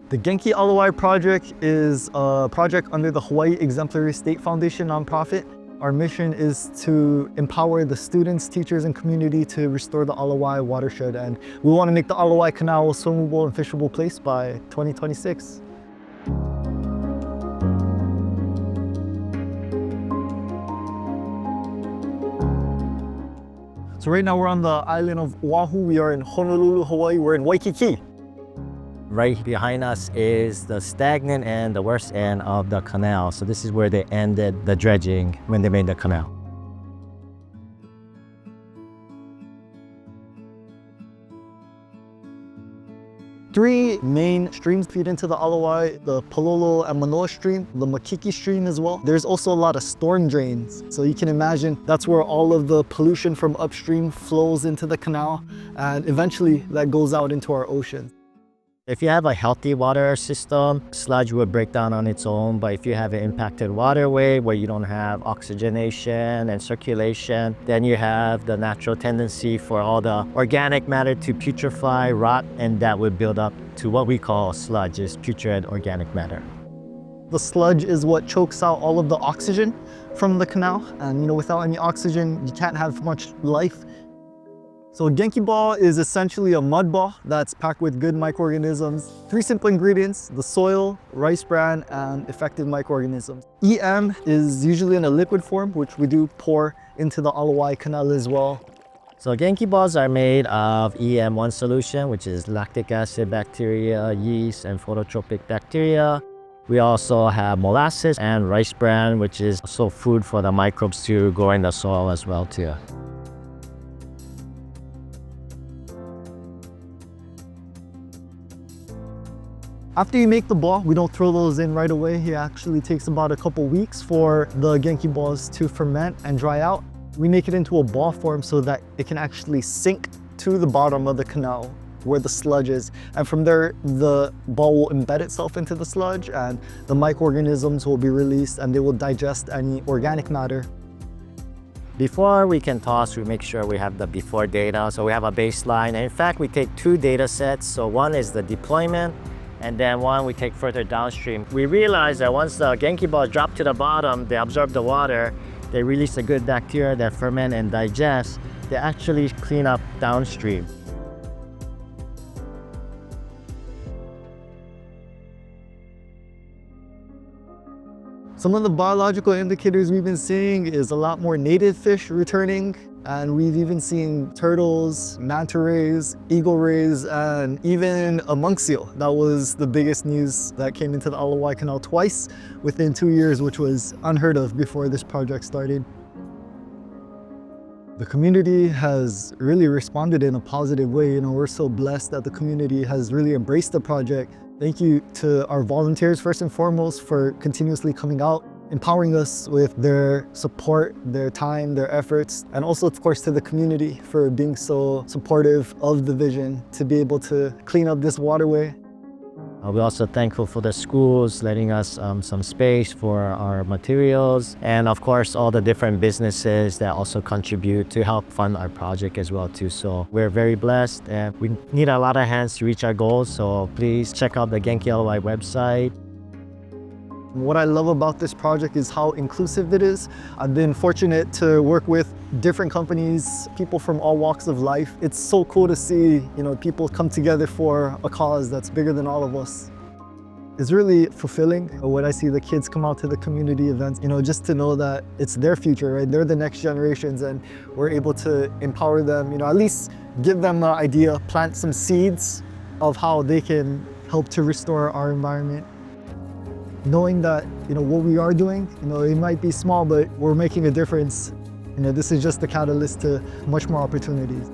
The Genki Ala Wai Project is a project under the Hawaii Exemplary State Foundation nonprofit. Our mission is to empower the students, teachers, and community to restore the Ala Wai watershed, and we want to make the Ala Wai Canal a swimmable and fishable place by 2026. So right now we're on the island of Oahu. We are in Honolulu, Hawaii. We're in Waikiki. Right behind us is the stagnant and the worst end of the canal. So this is where they ended the dredging when they made the canal. Three main streams feed into the Ala Wai: the Palolo and Manoa stream, the Makiki stream as well. There's also a lot of storm drains. So you can imagine that's where all of the pollution from upstream flows into the canal, and eventually that goes out into our ocean. If you have a healthy water system, sludge would break down on its own. But if you have an impacted waterway where you don't have oxygenation and circulation, then you have the natural tendency for all the organic matter to putrefy, rot, and that would build up to what we call sludge, is putrid organic matter. The sludge is what chokes out all of the oxygen from the canal. And without any oxygen, you can't have much life. So a Genki ball is essentially a mud ball that's packed with good microorganisms. Three simple ingredients: the soil, rice bran, and effective microorganisms. EM is usually in a liquid form, which we do pour into the Ala Wai Canal as well. So Genki balls are made of EM1 solution, which is lactic acid bacteria, yeast, and phototropic bacteria. We also have molasses and rice bran, which is also food for the microbes to grow in the soil as well too. After you make the ball, we don't throw those in right away. It actually takes about a couple weeks for the Genki balls to ferment and dry out. We make it into a ball form so that it can actually sink to the bottom of the canal where the sludge is. And from there, the ball will embed itself into the sludge, and the microorganisms will be released and they will digest any organic matter. Before we can toss, we make sure we have the before data. So we have a baseline. And in fact, we take two data sets. So one is the deployment, and then one we take further downstream. We realize that once the Genki balls drop to the bottom, they absorb the water, they release the good bacteria that ferment and digest, they actually clean up downstream. Some of the biological indicators we've been seeing is a lot more native fish returning, and we've even seen turtles, manta rays, eagle rays, and even a monk seal. That was the biggest news that came into the Ala Wai Canal twice within 2 years, which was unheard of before this project started. The community has really responded in a positive way. We're so blessed that the community has really embraced the project. Thank you to our volunteers first and foremost for continuously coming out, empowering us with their support, their time, their efforts, and also of course to the community for being so supportive of the vision to be able to clean up this waterway. We're also thankful for the schools letting us some space for our materials, and of course all the different businesses that also contribute to help fund our project as well too. So we're very blessed, and we need a lot of hands to reach our goals, so please check out the Genki Ala Wai website. What I love about this project is how inclusive it is. I've been fortunate to work with different companies, people from all walks of life. It's so cool to see, people come together for a cause that's bigger than all of us. It's really fulfilling when I see the kids come out to the community events, just to know that it's their future, right? They're the next generations, and we're able to empower them, at least give them an idea, plant some seeds of how they can help to restore our environment. Knowing that, what we are doing, it might be small, but we're making a difference. This is just the catalyst to much more opportunities.